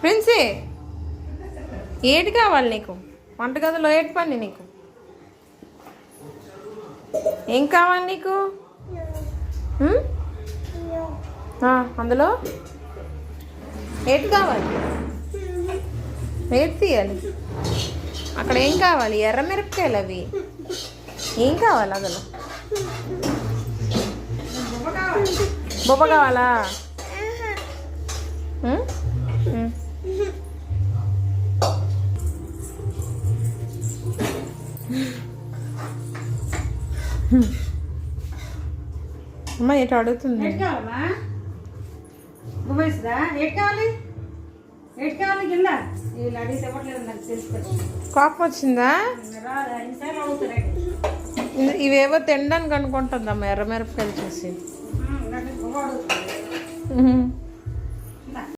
Princi ఏటి కావాలి నీకు? వంటగదిలో ఏటి పని నీకు? ఏం కావాలి నీకు? అందులో ఏటి కావాలి? ఏటి తీయాలి? అక్కడ ఏం కావాలి? ఎర్ర మిరపకాయలు అవి. ఏం కావాలి అందులో? బొబ్బ కావాలా? అమ్మ ఎటు అడుగుతుంది? కోపం వచ్చిందా? ఇవేవో తినడానికి అనుకుంటుందమ్మా ఎర్ర మిరపకాయలు చూసి.